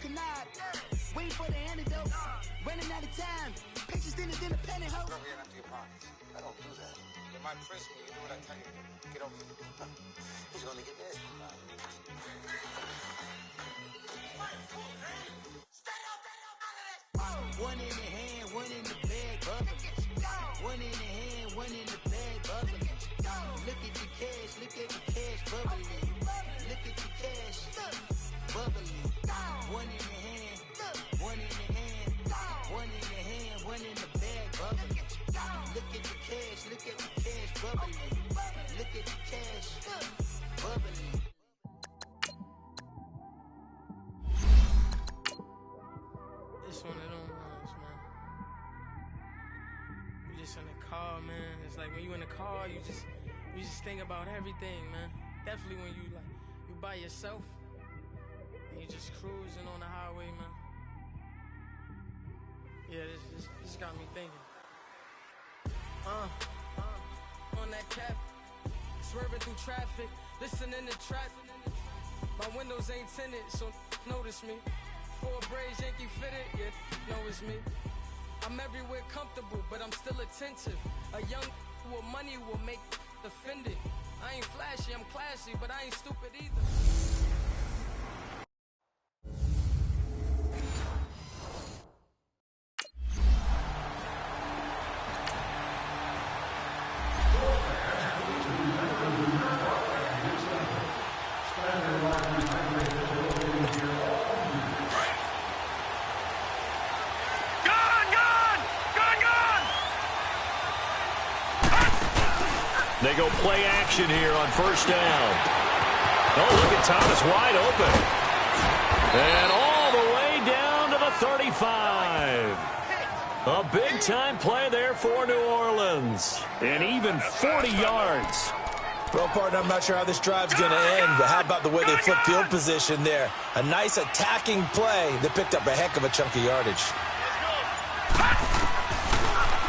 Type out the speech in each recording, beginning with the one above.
canard. Waiting for the antidote. Running out of time. Pictures in his independent hoe. Go get empty your pockets. I don't do that. You might press me. You do what I tell you to do. Get over here. He's gonna get this. One in the hand, one in the bag, bubbling. One in the hand, one in the bag, bubbling. Look at the cash, bubbling. Look at the cash, bubbling. One in the hand, one in the hand, one in the hand, one in the bag, bubbling. Look at the cash, bubbling. Look at the cash, bubbling. It's one of them ones, man. You just in the car, man. It's like when you in the car, you just think about everything, man. Definitely when you by yourself and you just cruising on the highway, man. Yeah, this got me thinking. On that cap, swerving through traffic, listening to trap. My windows ain't tinted, so notice me. Four braids, Yankee fitted, yeah, know it's me. I'm everywhere comfortable, but I'm still attentive. A young with money will make offended. I ain't flashy, I'm classy, but I ain't stupid either. They go play action here on first down. Oh, look at Thomas wide open. And all the way down to the 35. A big-time play there for New Orleans. And even 40 yards. Well, partner, I'm not sure how this drive's going to end, but how about the way they flip field position there? A nice attacking play that picked up a heck of a chunk of yardage.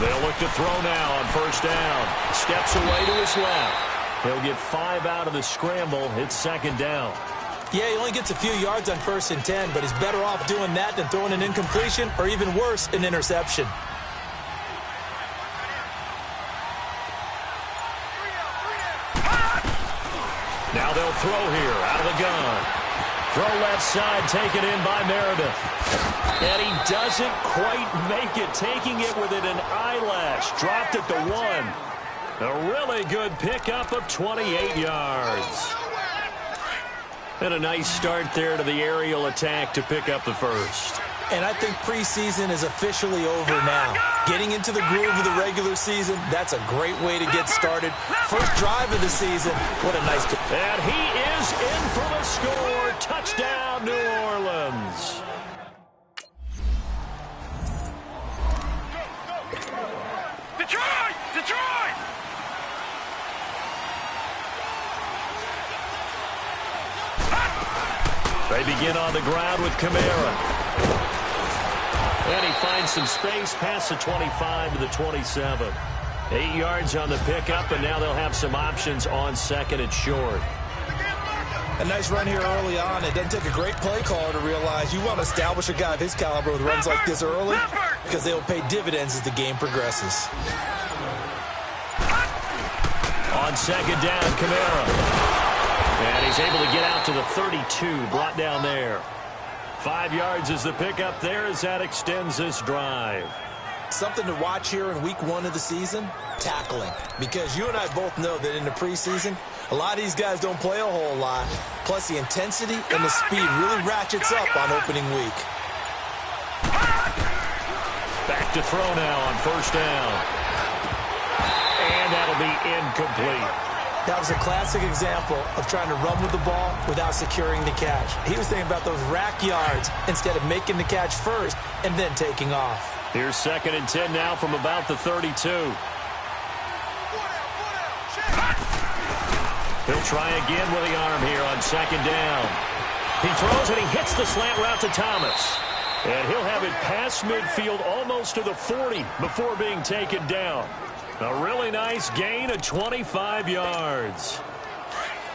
They'll look to throw now on first down. Steps away to his left. He'll get 5 out of the scramble. It's second down. Yeah, he only gets a few yards on 1st and 10, but he's better off doing that than throwing an incompletion or even worse, an interception. Now they'll throw here out of the gun. Throw left side, taken in by Meredith. And he doesn't quite make it, taking it within an eyelash. Dropped it to 1. A really good pickup of 28 yards. And a nice start there to the aerial attack to pick up the first. And I think preseason is officially over now. Getting into the groove of the regular season, that's a great way to get started. First drive of the season, what a nice... And he is in for the score. Touchdown, New Orleans. Detroit! Detroit! They begin on the ground with Kamara. And he finds some space past the 25 to the 27. 8 yards on the pickup, and now they'll have some options on second and short. A nice run here early on. It doesn't take a great play caller to realize you want to establish a guy of his caliber with runs like this early because they will pay dividends as the game progresses. On second down, Kamara. And he's able to get out to the 32, brought down there. 5 yards is the pickup there as that extends this drive. Something to watch here in week 1 of the season, tackling. Because you and I both know that in the preseason, a lot of these guys don't play a whole lot. Plus, the intensity and the speed really ratchets up on opening week. Back to throw now on first down. And that'll be incomplete. That was a classic example of trying to run with the ball without securing the catch. He was thinking about those rack yards instead of making the catch first and then taking off. Here's second and 10 now from about the 32. He'll try again with the arm here on second down. He throws and he hits the slant route to Thomas. And he'll have it past midfield almost to the 40 before being taken down. A really nice gain of 25 yards.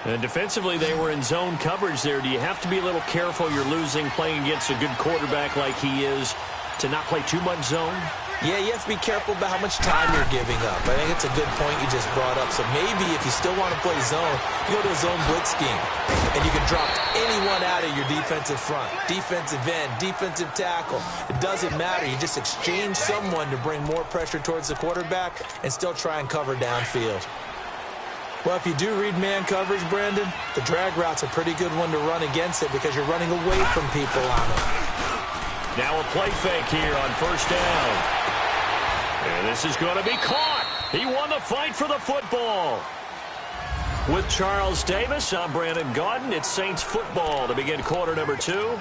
And defensively, they were in zone coverage there. Do you have to be a little careful you're losing playing against a good quarterback like he is to not play too much zone? Yeah, you have to be careful about how much time you're giving up. I think it's a good point you just brought up. So maybe if you still want to play zone, you go to a zone blitz scheme. And you can drop anyone out of your defensive front. Defensive end, defensive tackle. It doesn't matter. You just exchange someone to bring more pressure towards the quarterback and still try and cover downfield. Well, if you do read man coverage, Brandon, the drag route's a pretty good one to run against it because you're running away from people on it. Now a play fake here on first down. And this is going to be caught. He won the fight for the football. With Charles Davis, I'm Brandon Gaudin. It's Saints football to begin quarter number 2.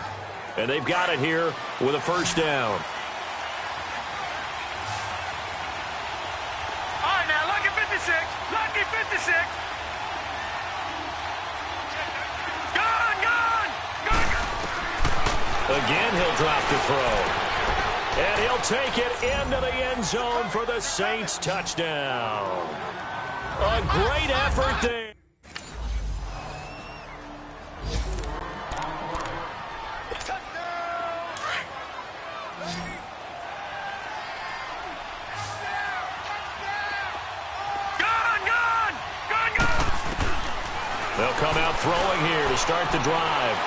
And they've got it here with a first down. All right, now, lucky 56. Lucky 56. Gone, gone, gone, gone. Again, he'll drop to throw. And he'll take it into the end zone for the Saints touchdown. A great effort there. They'll come out throwing here to start the drive.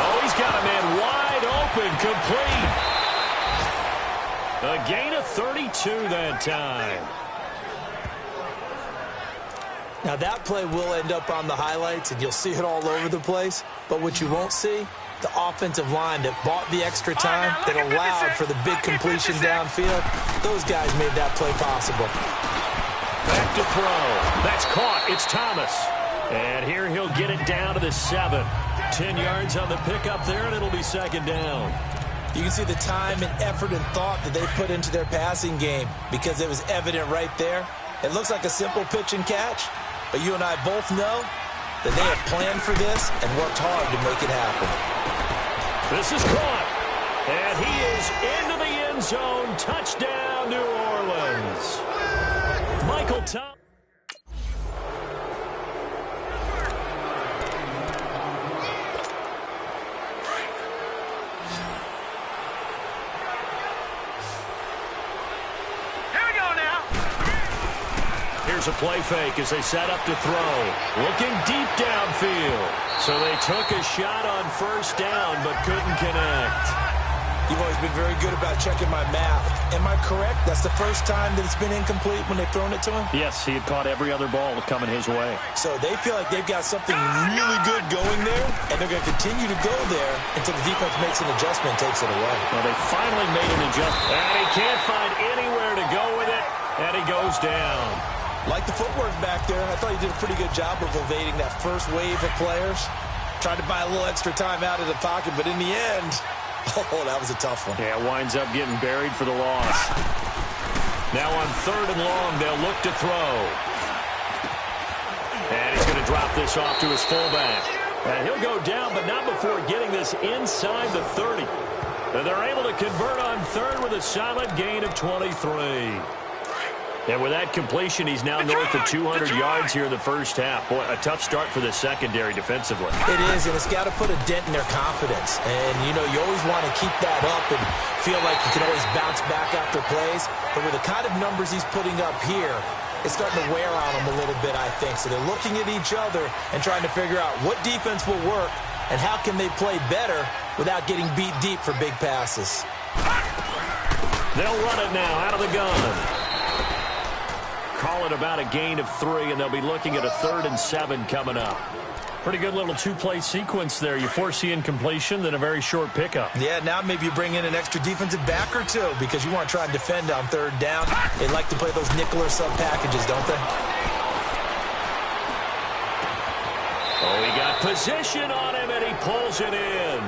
Oh, he's got a man wide open, complete. A gain of 32 that time. Now that play will end up on the highlights, and you'll see it all over the place. But what you won't see, the offensive line that bought the extra time, that allowed for the big completion downfield, those guys made that play possible. Back to throw. That's caught. It's Thomas. And here he'll get it down to the 7. 10 yards on the pickup there, and it'll be second down. You can see the time and effort and thought that they put into their passing game because it was evident right there. It looks like a simple pitch and catch, but you and I both know that they have planned for this and worked hard to make it happen. This is caught, and he is into the end zone. Touchdown, New Orleans. Michael Thomas. Here's a play fake as they set up to throw. Looking deep downfield. So they took a shot on first down but couldn't connect. You've always been very good about checking my math. Am I correct? That's the first time that it's been incomplete when they've thrown it to him? Yes, he had caught every other ball coming his way. So they feel like they've got something really good going there, and they're going to continue to go there until the defense makes an adjustment and takes it away. Well, they finally made an adjustment. And he can't find anywhere to go with it, and he goes down. Like the footwork back there, I thought he did a pretty good job of evading that first wave of players. Tried to buy a little extra time out of the pocket, but in the end, oh, that was a tough one. Yeah, winds up getting buried for the loss. Now on 3rd and long, they'll look to throw. And he's going to drop this off to his fullback. And he'll go down, but not before getting this inside the 30. And they're able to convert on 3rd with a solid gain of 23. And with that completion, he's now north of 200 yards here in the first half. Boy, a tough start for the secondary defensively. It is, and it's got to put a dent in their confidence. And, you know, you always want to keep that up and feel like you can always bounce back after plays. But with the kind of numbers he's putting up here, it's starting to wear on them a little bit, I think. So they're looking at each other and trying to figure out what defense will work and how can they play better without getting beat deep for big passes. They'll run it now out of the gun. Call it about a gain of 3, and they'll be looking at a 3rd and 7 coming up. Pretty good little two-play sequence there. You force the incompletion, then a very short pickup. Yeah, now maybe you bring in an extra defensive back or two because you want to try and defend on 3rd down. They like to play those nickel or sub packages, don't they? Oh, he got position on him, and he pulls it in.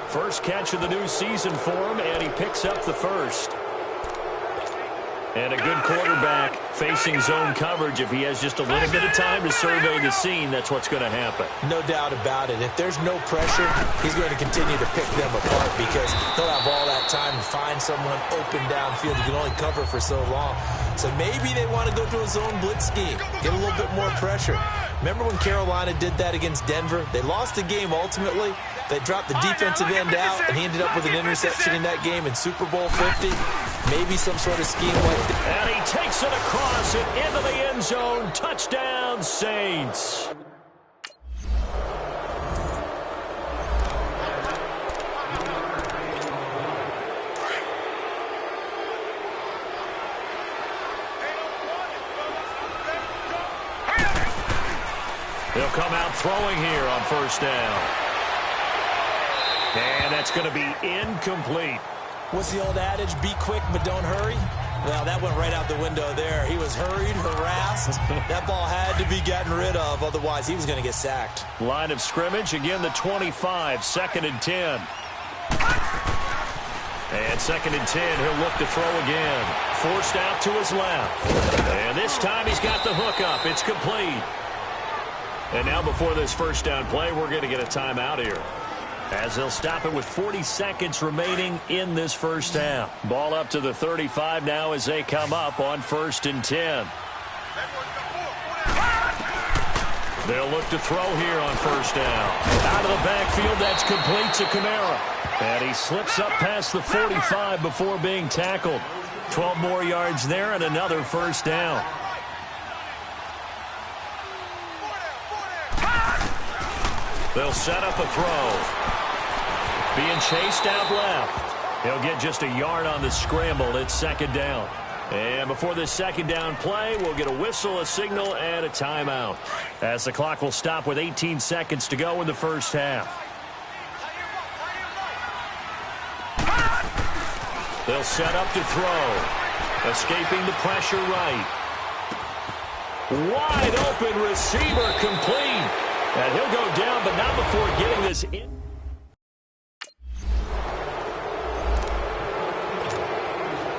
First catch of the new season for him, and he picks up the first. And a good quarterback facing zone coverage. If he has just a little bit of time to survey the scene, that's what's going to happen. No doubt about it. If there's no pressure, he's going to continue to pick them apart because he'll have all that time to find someone open downfield. You can only cover for so long. So maybe they want to go to a zone blitz scheme, get a little bit more pressure. Remember when Carolina did that against Denver? They lost the game ultimately. They dropped the defensive end out, and he ended up with an interception in that game in Super Bowl 50. Maybe some sort of scheme like that. And he takes it across and into the end zone. Touchdown, Saints. He'll come out throwing here on first down. And that's going to be incomplete. What's the old adage? Be quick, but don't hurry. Well, that went right out the window there. He was hurried, harassed. That ball had to be gotten rid of. Otherwise, he was going to get sacked. Line of scrimmage, again the 25, 2nd and 10. And 2nd and 10, he'll look to throw again. Forced out to his left. And this time he's got the hook up. It's complete. And now before this first down play, we're going to get a timeout here, as they'll stop it with 40 seconds remaining in this first half. Ball up to the 35 now as they come up on 1st and 10. They'll look to throw here on first down. Out of the backfield, that's complete to Kamara. And he slips up past the 45 before being tackled. 12 more yards there and another first down. They'll set up a throw. Being chased out left. He'll get just a yard on the scramble. It's 2nd down. And before this 2nd down play, we'll get a whistle, a signal, and a timeout, as the clock will stop with 18 seconds to go in the first half. They'll set up to throw. Escaping the pressure right. Wide open receiver, complete. And he'll go down, but not before getting this in.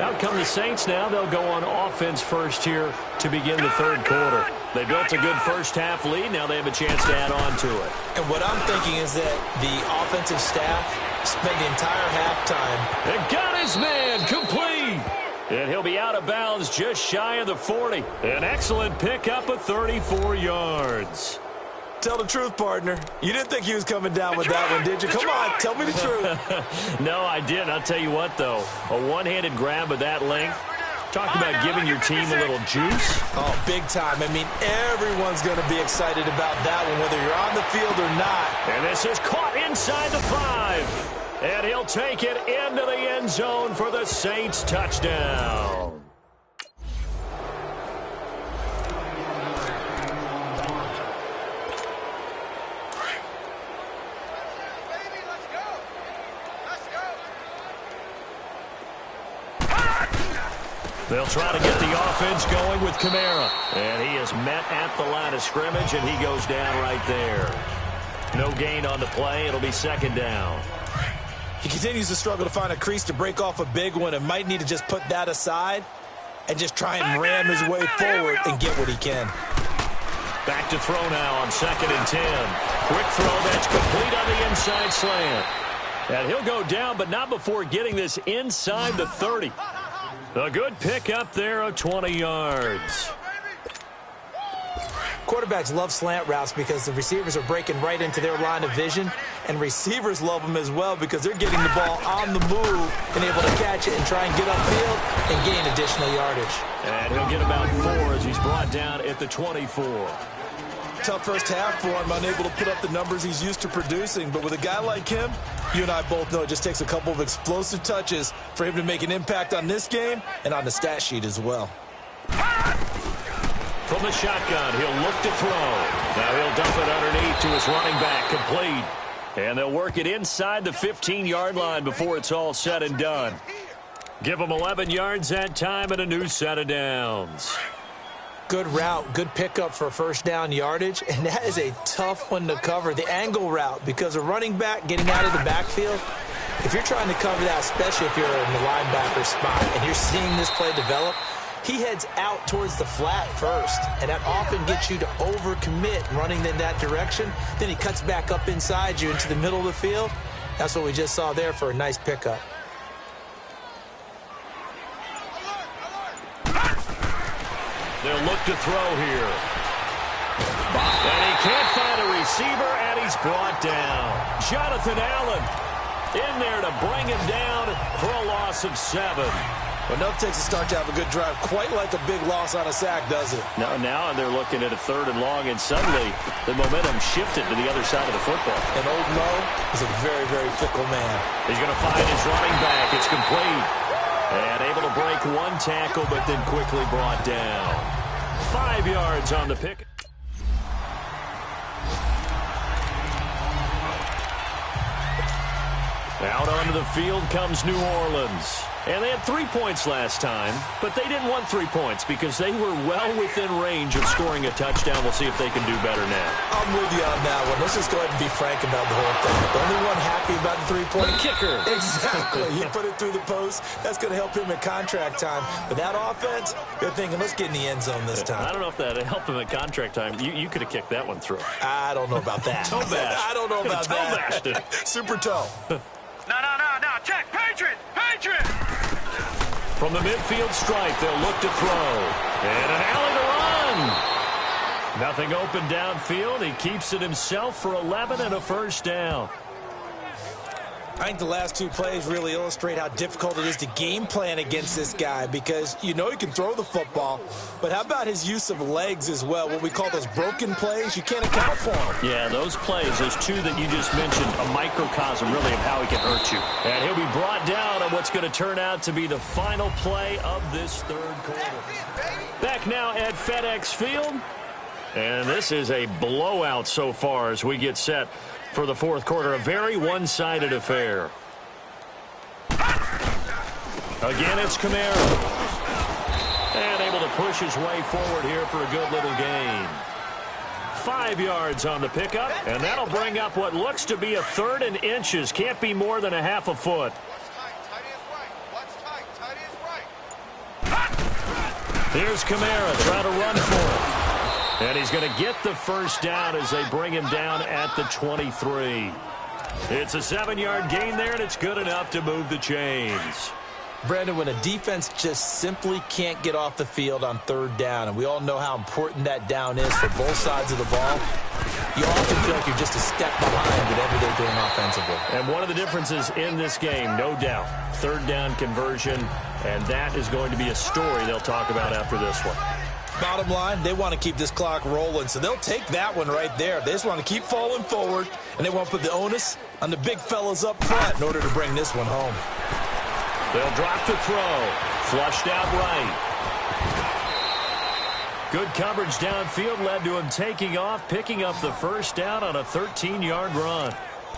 Out come the Saints now. They'll go on offense first here to begin the 3rd quarter. They built a good first half lead. Now they have a chance to add on to it. And what I'm thinking is that the offensive staff spent the entire halftime. And got his man complete. And he'll be out of bounds just shy of the 40. An excellent pickup of 34 yards. Tell the truth, partner. You didn't think he was coming down with that one, did you? Come on, tell me the truth. No, I didn't. I'll tell you what, though. A one-handed grab of that length. Talk about giving your team a little juice. Oh, big time. I mean, everyone's going to be excited about that one, whether you're on the field or not. And this is caught inside the 5. And he'll take it into the end zone for the Saints touchdown. They'll try to get the offense going with Kamara. And he is met at the line of scrimmage, and he goes down right there. No gain on the play. It'll be 2nd down. He continues to struggle to find a crease to break off a big one, and might need to just put that aside and just try and ram his way forward and get what he can. Back to throw now on 2nd and 10. Quick throw that's complete on the inside slant. And he'll go down, but not before getting this inside the 30. A good pickup there of 20 yards. Quarterbacks love slant routes because the receivers are breaking right into their line of vision, and receivers love them as well because they're getting the ball on the move and able to catch it and try and get upfield and gain additional yardage. And he'll get about 4 as he's brought down at the 24. Tough first half for him, unable to put up the numbers he's used to producing. But with a guy like him, you and I both know it just takes a couple of explosive touches for him to make an impact on this game and on the stat sheet as well. From the shotgun, he'll look to throw. Now he'll dump it underneath to his running back, complete. And they'll work it inside the 15-yard line before it's all said and done. Give him 11 yards that time and a new set of downs. Good route, good pickup for first down yardage, and that is a tough one to cover, the angle route, because a running back getting out of the backfield, if you're trying to cover that, especially if you're in the linebacker spot and you're seeing this play develop, he heads out towards the flat first, and that often gets you to overcommit running in that direction. Then he cuts back up inside you into the middle of the field. That's what we just saw there for a nice pickup. They'll look to throw here. And he can't find a receiver, and he's brought down. Jonathan Allen in there to bring him down for a loss of 7. Well, no takes a start to have a good drive, quite like a big loss on a sack, does it? Now they're looking at a 3rd and long, and suddenly the momentum shifted to the other side of the football. And old Mo is a very, very fickle man. He's going to find his running back. It's complete. And able to break 1 tackle, but then quickly brought down. 5 yards on the pick. Out onto the field comes New Orleans. And they had 3 points last time, but they didn't want 3 points because they were well within range of scoring a touchdown. We'll see if they can do better now. I'm with you on that one. Let's just go ahead and be frank about the whole thing. The only one happy about the 3-point kicker. Exactly. He put it through the post. That's going to help him at contract time. But that offense, they're thinking, let's get in the end zone this time. I don't know if that helped him at contract time. You could have kicked that one through. I don't know about that. Toe bash. I don't know about that. Toe bashed it. Super toe. No. Check. Patriot. From the midfield stripe, they'll look to throw. And an alley to run. Nothing open downfield. He keeps it himself for 11 and a first down. I think the last 2 plays really illustrate how difficult it is to game plan against this guy because you know he can throw the football, but how about his use of legs as well? What we call those broken plays, you can't account for them. Yeah, those plays, those 2 that you just mentioned, a microcosm really of how he can hurt you. And he'll be brought down on what's going to turn out to be the final play of this 3rd quarter. Back now at FedEx Field. And this is a blowout so far as we get set for the 4th quarter. A very one-sided affair. Again, it's Camara. And able to push his way forward here for a good little gain. 5 yards on the pickup, and that'll bring up what looks to be a 3rd and inches. Can't be more than a half a foot. Here's Camara trying to run for it. And he's going to get the first down as they bring him down at the 23. It's a 7-yard gain there, and it's good enough to move the chains. Brandon, when a defense just simply can't get off the field on 3rd down, and we all know how important that down is for both sides of the ball, you often feel like you're just a step behind whatever they're doing offensively. And one of the differences in this game, no doubt, 3rd down conversion, and that is going to be a story they'll talk about after this one. Bottom line, they want to keep this clock rolling, so they'll take that one right there. They just want to keep falling forward, and they want to put the onus on the big fellas up front in order to bring this one home. They'll drop the throw. Flushed out right. Good coverage downfield led to him taking off, picking up the first down on a 13-yard run.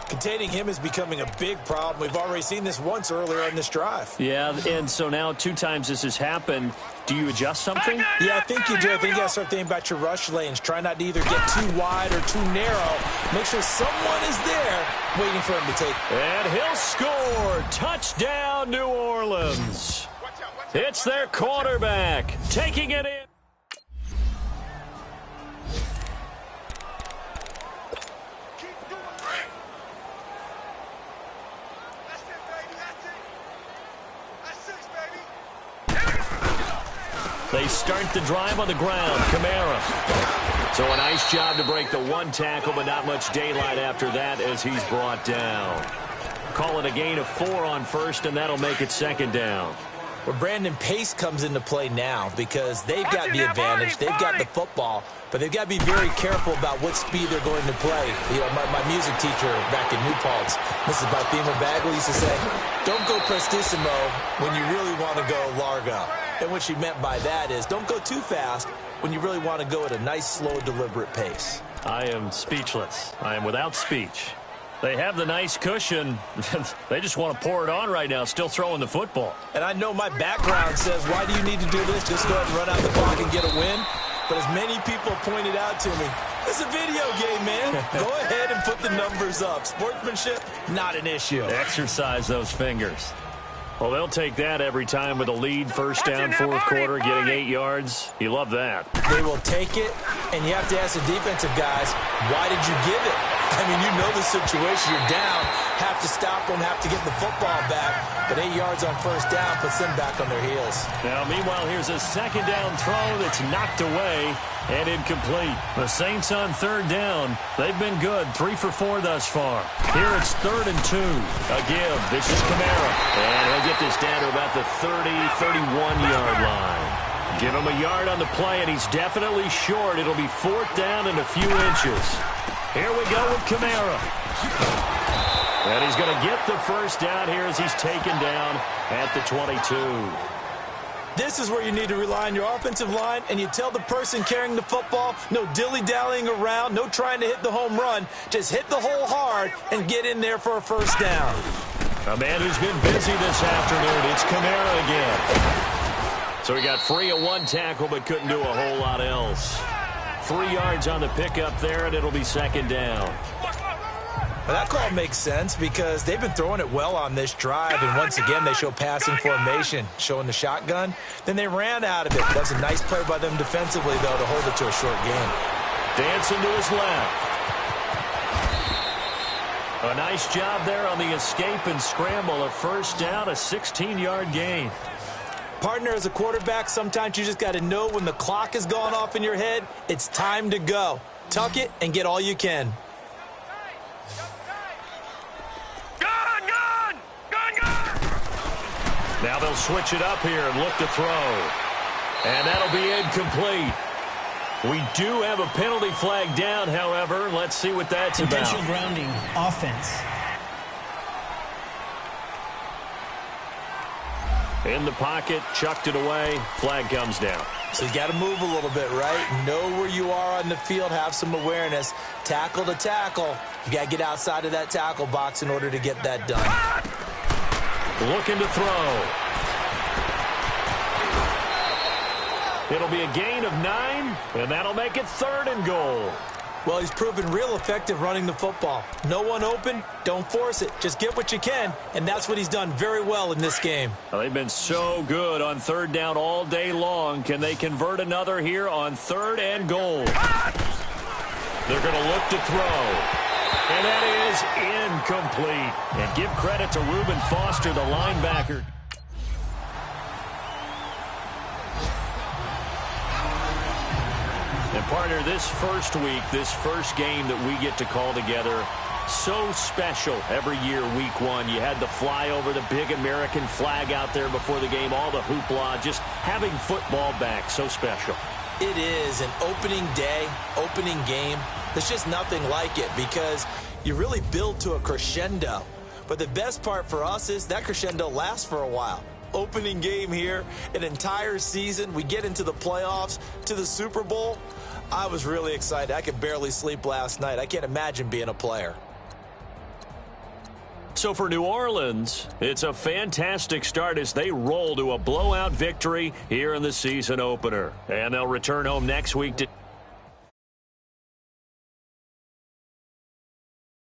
Containing him is becoming a big problem. We've already seen this once earlier in this drive. Yeah, and so now 2 times this has happened. Do you adjust something? Yeah, I think you do. I think you got to start thinking about your rush lanes. Try not to either get too wide or too narrow. Make sure someone is there waiting for him to take it. And he'll score. Touchdown, New Orleans. It's their quarterback taking it in. They start the drive on the ground. Camara. So a nice job to break the 1 tackle, but not much daylight after that as he's brought down. Call it a gain of 4 on 1st, and that'll make it 2nd down. Well, Brandon, pace comes into play now because they've got the advantage. They've got the football, but they've got to be very careful about what speed they're going to play. You know, my music teacher back in New Paltz, Mrs. Bifema Bagley, used to say, don't go prestissimo when you really want to go largo. And what she meant by that is don't go too fast when you really want to go at a nice, slow, deliberate pace. I am speechless. I am without speech. They have the nice cushion. They just want to pour it on right now, still throwing the football. And I know my background says, why do you need to do this? Just go ahead and run out the clock and get a win. But as many people pointed out to me, it's a video game, man. Go ahead and put the numbers up. Sportsmanship, not an issue. Exercise those fingers. Well, they'll take that every time with a lead, first down, 4th quarter, getting 8 yards. You love that. They will take it, and you have to ask the defensive guys, why did you give it? I mean, you know the situation. You're down, have to stop them, have to get the football back. But 8 yards on first down puts them back on their heels. Now, meanwhile, here's a second down throw that's knocked away and incomplete. The Saints on third down. They've been good, 3 for 4 thus far. Here it's 3rd and 2. A give. This is Kamara. And he'll get this down to about the 30, 31-yard line. Give him a yard on the play, and he's definitely short. It'll be 4th down and a few inches. Here we go with Kamara. And he's going to get the first down here as he's taken down at the 22. This is where you need to rely on your offensive line, and you tell the person carrying the football, no dilly-dallying around, no trying to hit the home run. Just hit the hole hard and get in there for a first down. A man who's been busy this afternoon. It's Kamara again. So he got free of 1 tackle but couldn't do a whole lot else. 3 yards on the pickup there, and it'll be 2nd down. Well, that call makes sense because they've been throwing it well on this drive, and once again they show passing formation, showing the shotgun. Then they ran out of it. That's a nice play by them defensively, though, to hold it to a short game. Dancing to his left. A nice job there on the escape and scramble. A first down, a 16-yard gain. Partner, as a quarterback, sometimes you just got to know when the clock has gone off in your head, it's time to go. Tuck it and get all you can. Now they'll switch it up here and look to throw. And that'll be incomplete. We do have a penalty flag down, however. Let's see what that's about. Intentional grounding, offense. In the pocket, chucked it away. Flag comes down. So you got to move a little bit, right? Know where you are on the field, have some awareness. Tackle to tackle. You got to get outside of that tackle box in order to get that done. Looking to throw. It'll be a gain of 9, and that'll make it 3rd and goal. Well, he's proven real effective running the football. No one open, don't force it. Just get what you can, and that's what he's done very well in this game. Well, they've been so good on 3rd down all day long. Can they convert another here on 3rd and goal? They're going to look to throw. And that is incomplete. And give credit to Reuben Foster, the linebacker. And partner, this first week, this first game that we get to call together, so special every year, week 1. You had the flyover, the big American flag out there before the game, all the hoopla, just having football back, so special. It is an opening day, opening game. There's just nothing like it because you really build to a crescendo. But the best part for us is that crescendo lasts for a while. Opening game here, an entire season. We get into the playoffs, to the Super Bowl. I was really excited. I could barely sleep last night. I can't imagine being a player. So for New Orleans, it's a fantastic start as they roll to a blowout victory here in the season opener. And they'll return home next week to